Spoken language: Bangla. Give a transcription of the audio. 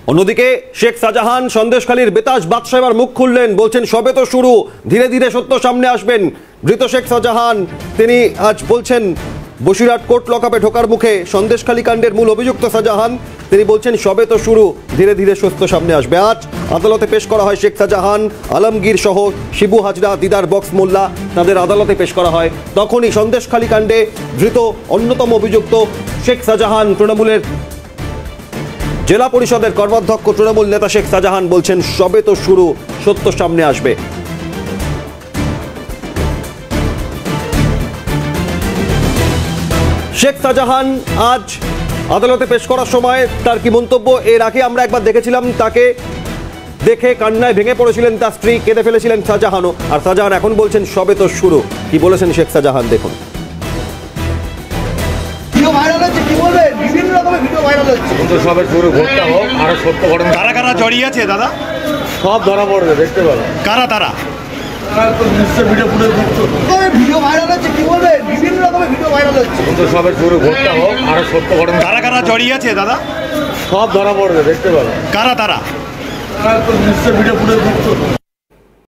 অন্যদিকে শেখ শাহজাহান সন্দেশখালীর বেতাজ বাদশা এবার মুখ খুললেন, বলছেন সবে তো শুরু, ধীরে ধীরে সত্য সামনে আসবেন। ধৃত শেখ শাহজাহান তিনি আজ বলছেন বসিরহাট কোর্ট লকআপে ঢোকার মুখে সন্দেশখালী কাণ্ডের মূল অভিযুক্ত শাহজাহান, তিনি বলছেন সবে তো শুরু, ধীরে ধীরে সত্য সামনে আসবে। আজ আদালতে পেশ করা হয় শেখ শাহজাহান, আলমগীর সহ শিবু হাজরা, দিদার বক্স মোল্লা, তাদের আদালতে পেশ করা হয়। তখনই সন্দেশখালী কাণ্ডে ধৃত অন্যতম অভিযুক্ত শেখ শাহজাহান, তৃণমূলের জেলা পরিষদের কর্মাধ্যক্ষ তৃণমূল নেতা শেখ শাহজাহান বলছেন সবে তো শুরু, সত্য সামনে আসবে। শেখ শাহজাহান আজ আদালতে পেশ করার সময় তার কি মন্তব্য, এর আগে আমরা একবার দেখেছিলাম তাকে দেখে কান্নায় ভেঙে পড়েছিলেন তার স্ত্রী, কেঁদে ফেলেছিলেন শাহজাহানও, আর শাহজাহান এখন বলছেন সবে তো শুরু। কি বলেছেন শেখ শাহজাহান দেখুন। কারা কারা জড়িয়ে আছে দাদা? সব ধরা পড়বে, দেখতে পারো। কারা তারা? কারা কারা জড়িয়ে আছে দাদা? সব ধরা পড়বে, দেখতে পারো। কারা তারা?